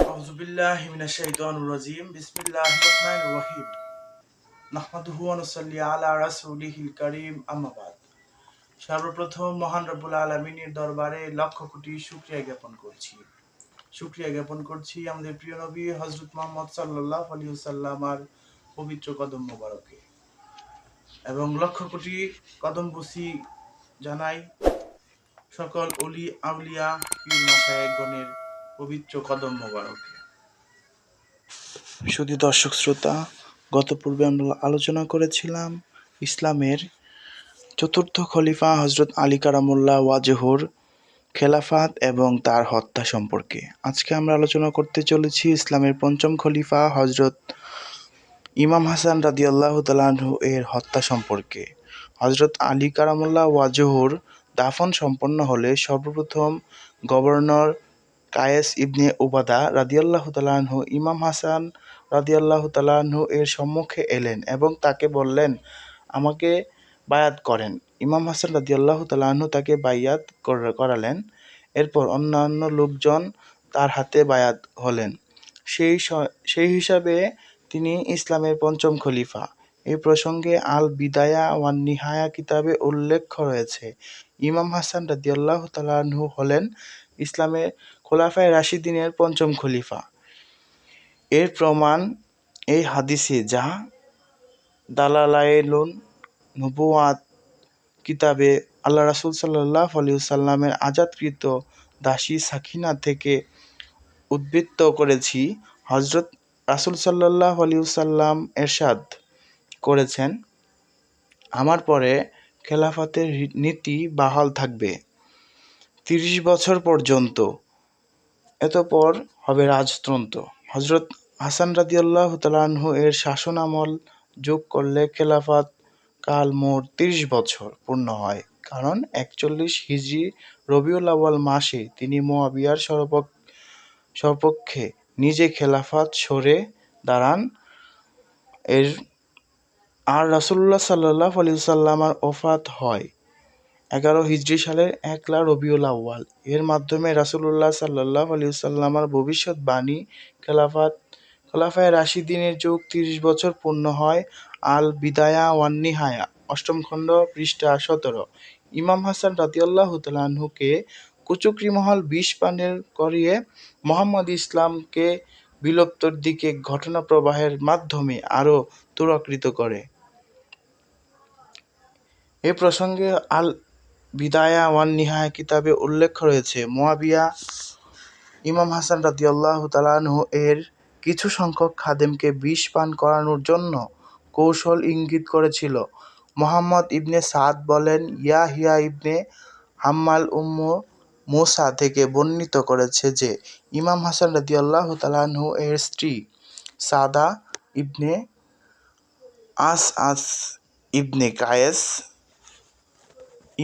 আউযুবিল্লাহি মিনাশ শাইতানির রাজিম। বিসমিল্লাহির রহমানির রহিম। নাহমাদুহু ওয়া নুসাল্লি আলা রাসূলিহিল কারীম, আম্মা বাদ। সর্বপ্রথম মহান রব্বুল আলামিনের দরবারে লক্ষ কোটি শুকরিয়া জ্ঞাপন করছি আমাদের প্রিয় নবী হযরত মুহাম্মদ সাল্লাল্লাহু আলাইহি ওয়াসাল্লামার পবিত্র কদম মোবারকে, এবং লক্ষ কোটি কদমবুসি জানাই সকল ওলি আউলিয়া পীর মাশায়েখগণের পবিত্র কদম মোবারকে। শুধু দর্শক শ্রোতা, গত পূর্বে আমরা আলোচনা করেছিলাম ইসলামের চতুর্থ খলিফা হযরত আলী কারামুল্লাহ ওয়াজহুর খেলাফত এবং তার হত্যা সম্পর্কে। আজকে আমরা আলোচনা করতে চলেছি ইসলামের পঞ্চম খলিফা হযরত ইমাম হাসান রাদিয়াল্লাহু তাআলা আনহু এর হত্যা সম্পর্কে। হযরত আলী কারামুল্লাহ ওয়াজহুর দাফন সম্পন্ন হলে সর্বপ্রথম গভর্নর কায়েস ইবনে উবাদা রাদিয়াল্লাহু তাআলা আনহু ইমাম হাসান রাদিয়াল্লাহু তাআলা আনহু এর সম্মুখে এলেন এবং তাকে বললেন, আমাকে বায়াত করেন। ইমাম হাসান রাদিয়াল্লাহু তাআলা আনহু তাকে বায়াত করালেন। এরপর অন্যান্য লোকজন তার হাতে বায়াত হলেন। সেই হিসাবে তিনি ইসলামের পঞ্চম খলিফা। এই প্রসঙ্গে আল বিদায়া ওয়ান নিহায়া কিতাবে উল্লেখ রয়েছে, ইমাম হাসান রাদিয়াল্লাহু তাআলা আনহু হলেন ইসলামের খোলাফায়ে রাশিদিনের পঞ্চম খলিফা। এর প্রমাণ এই হাদিসে, যা দালালাইলুন নুবুওয়াত কিতাবে আল্লাহ রাসূল সাল্লাল্লাহু আলাইহি ওয়াসাল্লামের আজাদকৃত দাসী সাকিনা থেকে উদ্ধৃত করেছি। হযরত রাসূল সাল্লাল্লাহু আলাইহি ওয়াসাল্লাম ইরশাদ করেছেন, আমার পরে খেলাফতের নীতি বাহাল থাকবে ৩০ বছর পর্যন্ত, এতপর হবে রাজতন্ত্র। হযরত হাসান রাদিয়াল্লাহু তাআলা আনহু এর শাসন আমল যোগ করলে খেলাফত কাল মোট ৩০ বছর পূর্ণ হয়, কারণ ৪১ হিজরি রবিউল আউয়াল মাসে তিনি মুয়াবিয়ার সপক্ষে নিজে খেলাফত সরে দাঁড়ান। আর রাসূলুল্লাহ সাল্লাল্লাহু আলাইহি ওয়াসাল্লামের ওফাত হয় ১১ হিজরি সালের ১ রবিউল আউয়াল। এর মাধ্যমে রাসূলুল্লাহ সাল্লাল্লাহু আলাইহি ওয়াসাল্লামের ভবিষ্যৎবাণী খোলাফায়ে রাশিদিনের যুগ ৩০ বছর পূর্ণ হয়। আল বিদায়া ওয়ান নিহায়া, ৮ম খণ্ড, পৃষ্ঠা ১৭। ইমাম হাসান রাদিয়াল্লাহু তাআলা আনহুকে কুচক্রী মহল বিষ পানের করিয়ে মুহাম্মদ ইসলামকে বিলুপ্তির দিকে ঘটনা প্রবাহের মাধ্যমে আরও ত্বরান্বিত করে। এ প্রসঙ্গে আল বিদায়া ওয়ান নিহায়া কিতাবে উল্লেখ রয়েছে, মুয়াবিয়া ইমাম হাসান রাদিয়াল্লাহু তাআলা আনহু এর কিছু সংখ্যক খাদেমকে বিষ পান করানোর জন্য কৌশল ইঙ্গিত করেছিল। মুহাম্মদ ইবনে সাদ বলেন, ইয়াহিয়া ইবনে হাম্মাল উম্মু মুসা থেকে বর্ণিত করেছে যে, ইমাম হাসান রাদিয়াল্লাহু তাআলা আনহু এর স্ত্রী সাদা ইবনে আস ইবনে কায়েস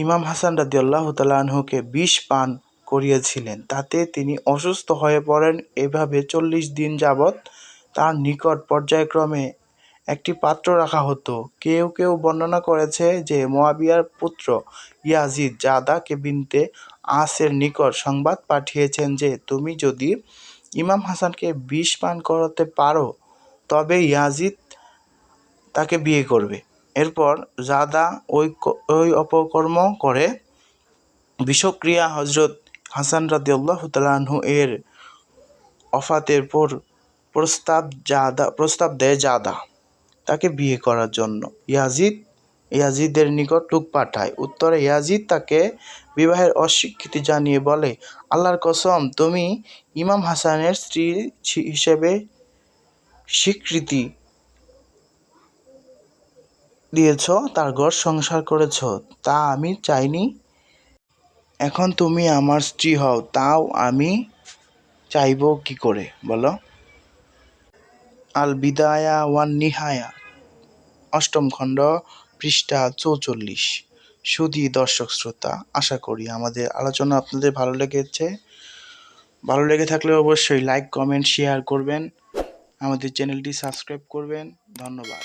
ইমাম হাসান রাদিয়াল্লাহু তাআলা আনহুকে বিষ পান করিয়েছিলেন। তাতে তিনি অসুস্থ হয়ে পড়েন। এভাবে ৪০ দিন যাবৎ তার নিকট পর্যায়ক্রমে একটি পাত্র রাখা হতো। কেউ কেউ বর্ণনা করেছে যে, মুয়াবিয়ার পুত্র ইয়াজিদ জাদা বিনতে আসের নিকট সংবাদ পাঠিয়েছেন যে, তুমি যদি ইমাম হাসানকে বিষ পান করাতে পারো তবে ইয়াজিদ তাকে বিয়ে করবে। এরপর জাদা ওই অপকর্ম করে। বিষক্রিয়া হযরত হাসান রাদিয়াল্লাহু তাআলা আনহু এর ওফাতের পর প্রস্তাব দেয় জাদা তাকে বিয়ে করার জন্য। ইয়াজিদের নিকট লোক পাঠায়। উত্তরে ইয়াজিদ তাকে বিবাহের অস্বীকৃতি জানিয়ে বলে, আল্লাহর কসম, তুমি ইমাম হাসানের স্ত্রী হিসেবে স্বীকৃতি দিয়েছ, তার ঘর সংসার করেছ, তা আমি চাইনি। এখন তুমি আমার স্ত্রী হও, তাও আমি চাইব কি করে বলো? আল বিদায়া ওয়ান নিহায়া, ৮ম খণ্ড, পৃষ্ঠা ৪৪। শুধু দর্শক শ্রোতা, আশা করি আমাদের আলোচনা আপনাদের ভালো লেগে থাকলে অবশ্যই লাইক, কমেন্ট, শেয়ার করবেন। আমাদের চ্যানেলটি সাবস্ক্রাইব করবেন। ধন্যবাদ।